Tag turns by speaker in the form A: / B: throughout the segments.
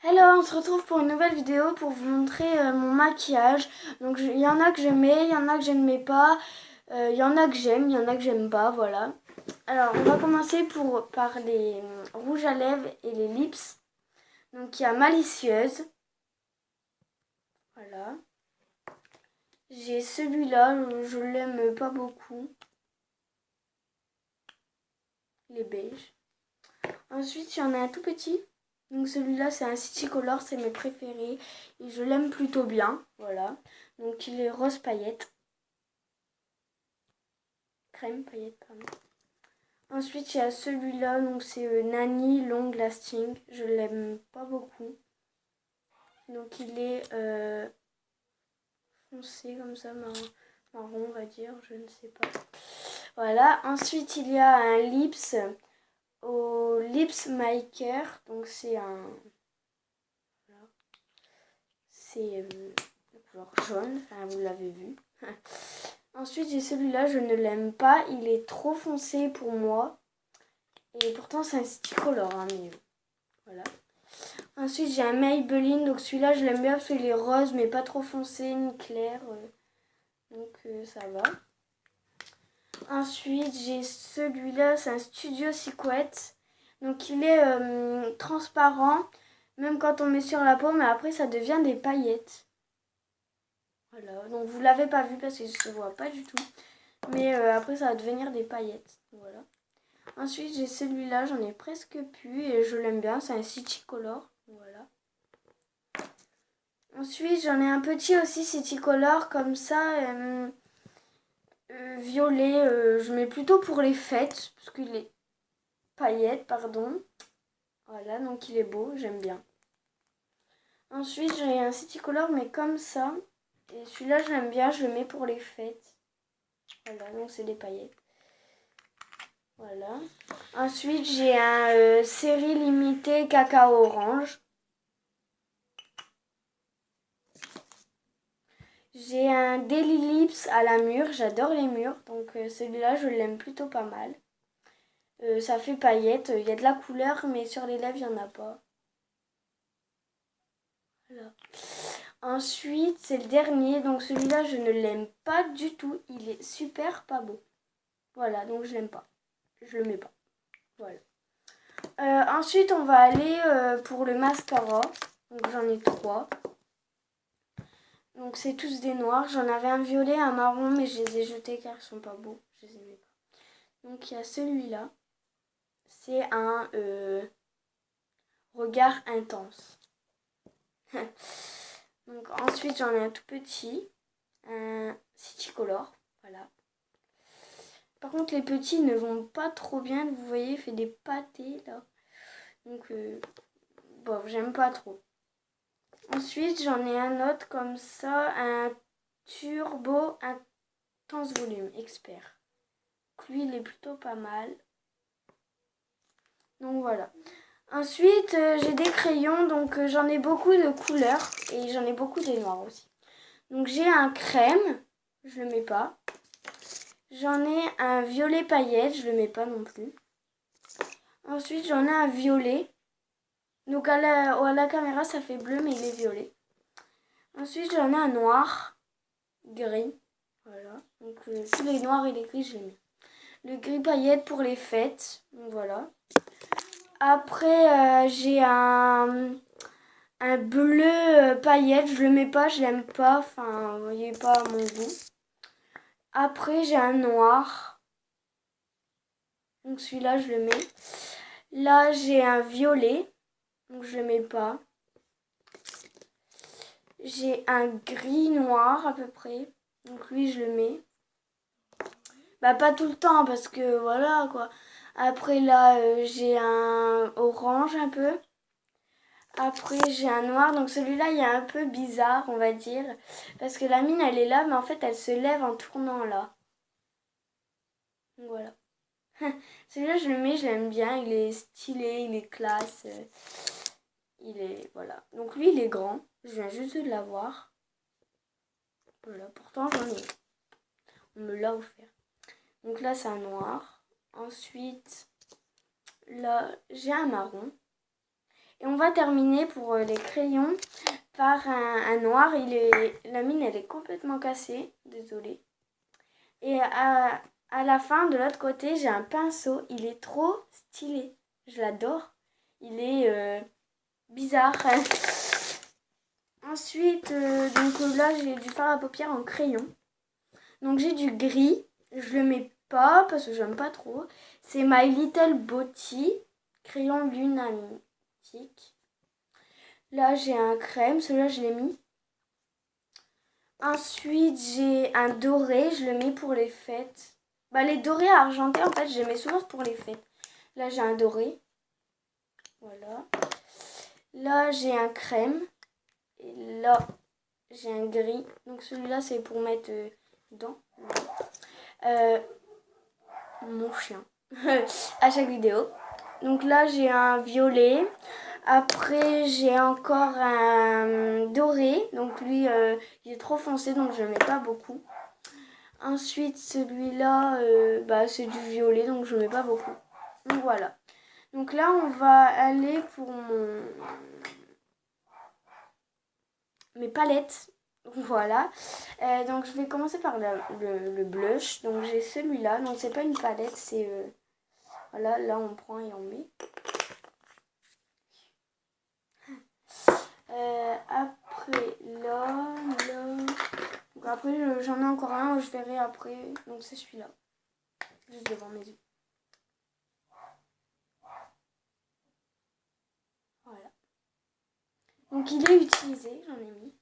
A: Alors, on se retrouve pour une nouvelle vidéo pour vous montrer mon maquillage. Donc, il y en a que j'aimais, il y en a que je n'aimais pas, il y en a que j'aime, il y en a que j'aime pas, voilà. Alors, on va commencer par les rouges à lèvres et les lips. Donc, il y a Malicieuse. Voilà. J'ai celui-là, je l'aime pas beaucoup. Il est beige. Ensuite, il y en a un tout petit. Donc celui-là, c'est un City Color, c'est mes préférés. Et je l'aime plutôt bien. Voilà. Donc il est rose paillette. Crème paillette, pardon. Ensuite, il y a celui-là, donc c'est Nani Long Lasting. Je l'aime pas beaucoup. Donc il est foncé comme ça, marron, on va dire, je ne sais pas. Voilà. Ensuite, il y a un lips au Lips Maker. Donc c'est un... Voilà. C'est de couleur jaune, enfin vous l'avez vu. Ensuite j'ai celui-là, je ne l'aime pas, il est trop foncé pour moi. Et pourtant c'est un City Color, hein, mais voilà. Ensuite j'ai un Maybelline, donc celui-là je l'aime bien parce qu'il est rose mais pas trop foncé ni clair. Donc ça va. Ensuite j'ai celui-là, c'est un Studio Secret. Donc il est transparent, même quand on met sur la peau, mais après ça devient des paillettes. Voilà, donc vous l'avez pas vu parce que je ne vois pas du tout. Mais après ça va devenir des paillettes. Voilà. Ensuite j'ai celui-là, j'en ai presque plus et je l'aime bien, c'est un City Color. Voilà. Ensuite j'en ai un petit aussi City Color comme ça, violet. Je mets plutôt pour les fêtes, parce qu'il est paillettes, pardon. Voilà, donc il est beau, j'aime bien. Ensuite j'ai un City Color mais comme ça. Et celui-là je l'aime bien, je le mets pour les fêtes. Voilà, donc c'est des paillettes. Voilà. Ensuite, j'ai un série limitée cacao orange. J'ai un Daily Lips à la mûre. J'adore les mûres. Donc celui-là, je l'aime plutôt pas mal. Ça fait paillettes. Il y a de la couleur, mais sur les lèvres, il n'y en a pas. Voilà. Ensuite, c'est le dernier. Donc celui-là, je ne l'aime pas du tout. Il est super pas beau. Voilà, donc je l'aime pas. Je le mets pas. Voilà. Ensuite, on va aller pour le mascara. Donc j'en ai 3. Donc c'est tous des noirs. J'en avais un violet, un marron, mais je les ai jetés car ils sont pas beaux. Je les aimais pas. Donc il y a celui-là. C'est un regard intense. Donc ensuite j'en ai un tout petit. Un City Color. Voilà. Par contre les petits ne vont pas trop bien. Vous voyez, il fait des pâtés là. Donc bon, j'aime pas trop. Ensuite j'en ai un autre comme ça. Un Turbo Intense Volume Expert. Lui il est plutôt pas mal. Donc voilà. Ensuite j'ai des crayons, donc j'en ai beaucoup de couleurs et j'en ai beaucoup des noirs aussi. Donc j'ai un crème, je le mets pas. J'en ai un violet paillette, je le mets pas non plus. Ensuite j'en ai un violet. Donc à la caméra ça fait bleu mais il est violet. Ensuite j'en ai un noir, gris. Voilà. Donc tous les noirs et les gris je les mets. Le gris paillette pour les fêtes. Donc voilà. Après j'ai un bleu paillette, je le mets pas, je l'aime pas, enfin, vous voyez pas à mon goût. Après, j'ai un noir, donc celui-là, je le mets. Là, j'ai un violet, donc je le mets pas. J'ai un gris noir à peu près, donc lui, je le mets. Bah, pas tout le temps, parce que voilà, quoi. Après, là, j'ai un orange un peu. Après, j'ai un noir. Donc celui-là, il est un peu bizarre, on va dire. Parce que la mine, elle est là, mais en fait, elle se lève en tournant là. Donc voilà. Celui-là, je le mets, je l'aime bien. Il est stylé, il est classe. Il est... Voilà. Donc lui, il est grand. Je viens juste de l'avoir. Voilà. Pourtant, j'en ai. On me l'a offert. Donc là, c'est un noir. Ensuite, là, j'ai un marron. Et on va terminer pour les crayons par un noir. La mine, elle est complètement cassée. Désolée. Et à la fin, de l'autre côté, j'ai un pinceau. Il est trop stylé. Je l'adore. Il est bizarre. Ensuite, donc là, j'ai du fard à paupières en crayon. Donc j'ai du gris. Je le mets pas parce que j'aime pas trop. C'est My Little Body. Crayon lunatique. Là, j'ai un crème. Celui-là, je l'ai mis. Ensuite, j'ai un doré. Je le mets pour les fêtes. Bah, les dorés argentés, en fait, je les mets souvent pour les fêtes. Là, j'ai un doré. Voilà. Là, j'ai un crème. Et là, j'ai un gris. Donc, celui-là, c'est pour mettre dedans. Mon chien. À chaque vidéo. Donc là, j'ai un violet. Après, j'ai encore un doré. Donc lui, il est trop foncé, donc je ne le mets pas beaucoup. Ensuite, celui-là, c'est du violet, donc je ne mets pas beaucoup. Donc voilà. Donc là, on va aller pour mes palettes. Voilà. Donc je vais commencer par le blush. Donc j'ai celui-là. Donc c'est pas une palette, c'est... voilà, là on prend et on met. Après, là. Donc après, j'en ai encore un, je verrai après. Donc c'est celui-là. Juste devant mes yeux. Voilà. Donc il est utilisé, j'en ai mis.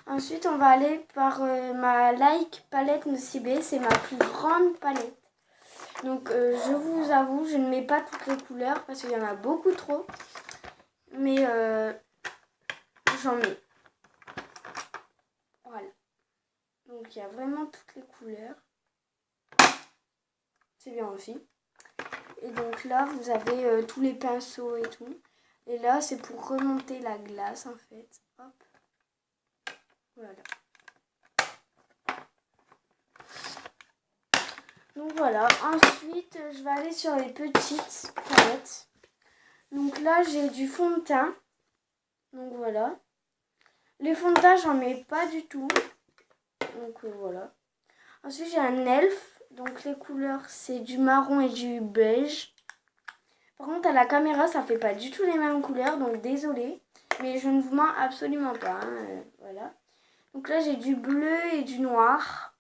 A: Ensuite, on va aller par ma Like palette Nocibé. C'est ma plus grande palette. Donc je vous avoue, je ne mets pas toutes les couleurs parce qu'il y en a beaucoup trop. Mais j'en mets. Voilà. Donc il y a vraiment toutes les couleurs. C'est bien aussi. Et donc là, vous avez tous les pinceaux et tout. Et là, c'est pour remonter la glace en fait. Hop. Voilà. Donc voilà. Ensuite, je vais aller sur les petites palettes. Donc là, j'ai du fond de teint. Donc voilà. Les fonds de teint, j'en mets pas du tout. Donc voilà. Ensuite, j'ai un elfe. Donc les couleurs, c'est du marron et du beige. Par contre, à la caméra, ça fait pas du tout les mêmes couleurs. Donc désolée. Mais je ne vous mens absolument pas. Voilà. Donc là, j'ai du bleu et du noir.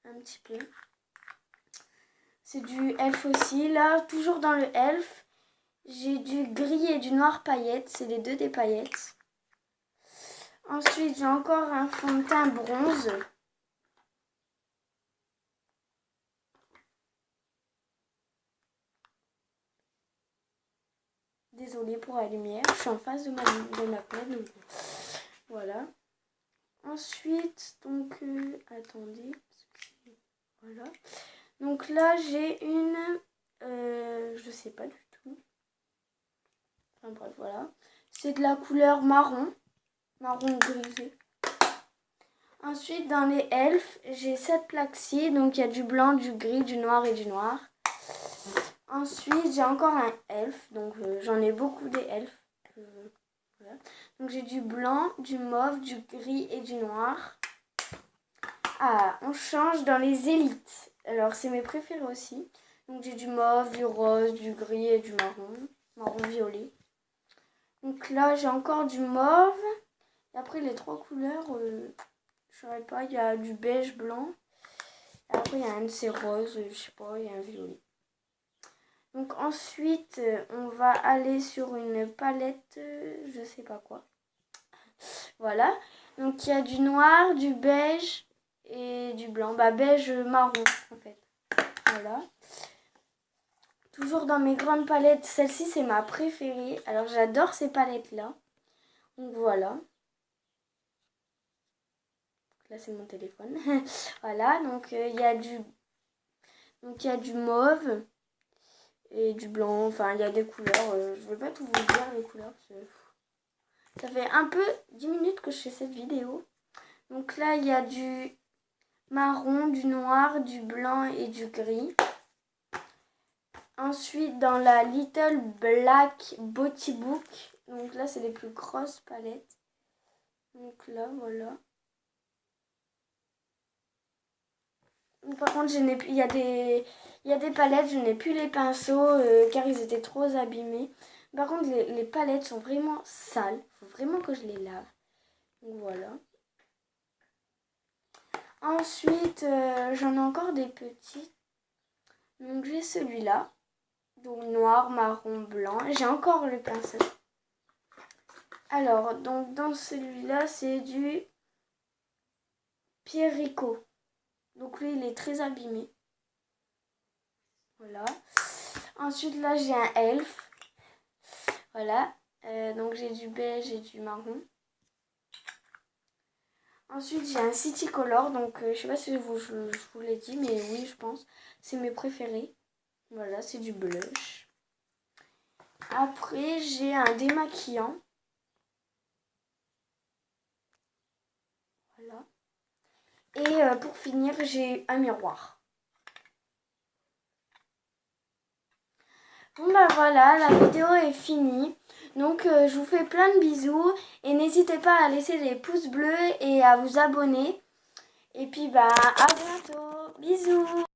A: Un petit peu. C'est du elfe aussi. Là, toujours dans le elfe, j'ai du gris et du noir paillettes. C'est les deux des paillettes. Ensuite, j'ai encore un fond de teint bronze. Désolée pour la lumière. Je suis en face de ma fenêtre. Donc voilà. Ensuite, donc, attendez. Voilà. Donc là, j'ai une... je sais pas du tout. Enfin bref, voilà. C'est de la couleur marron. Marron grisé. Ensuite, dans les elfes, j'ai 7 plaques-ci. Donc, il y a du blanc, du gris, du noir et du noir. Ensuite, j'ai encore un elfe. Donc, j'en ai beaucoup des elfes. Voilà. Donc, j'ai du blanc, du mauve, du gris et du noir. Ah, on change dans les élites. Alors, c'est mes préférés aussi. Donc, j'ai du mauve, du rose, du gris et du marron. Marron violet. Donc là, j'ai encore du mauve. Et après, les trois couleurs, je saurais pas, il y a du beige blanc. Et après, il y a un de ces roses, je sais pas, il y a un violet. Donc ensuite, on va aller sur une palette, je sais pas quoi. Voilà. Donc il y a du noir, du beige et du blanc. Bah beige marron en fait. Voilà. Toujours dans mes grandes palettes. Celle-ci, c'est ma préférée. Alors j'adore ces palettes-là. Donc voilà. Là, c'est mon téléphone. Voilà. Donc il y a du mauve et du blanc. Enfin, il y a des couleurs. Je ne vais pas tout vous dire les couleurs. Parce que ça fait un peu 10 minutes que je fais cette vidéo. Donc là, il y a du marron, du noir, du blanc et du gris. Ensuite, dans la Little Black Beauty Book, donc là, c'est les plus grosses palettes. Donc là, voilà. Par contre, il y a des palettes, je n'ai plus les pinceaux car ils étaient trop abîmés. Par contre, les palettes sont vraiment sales. Il faut vraiment que je les lave. Donc voilà. Ensuite, j'en ai encore des petits. Donc j'ai celui-là. Donc noir, marron, blanc. J'ai encore le pinceau. Alors, donc dans celui-là, c'est du Pierrico. Donc lui, il est très abîmé. Voilà. Ensuite, là, j'ai un elf. Voilà. Donc j'ai du beige et du marron. Ensuite, j'ai un City Color. Donc je sais pas si je vous l'ai dit, mais oui, je pense. C'est mes préférés. Voilà, c'est du blush. Après, j'ai un démaquillant. Voilà. Et pour finir, j'ai un miroir. Bon bah voilà, la vidéo est finie. Donc je vous fais plein de bisous. Et n'hésitez pas à laisser des pouces bleus et à vous abonner. Et puis bah à bientôt. Bisous.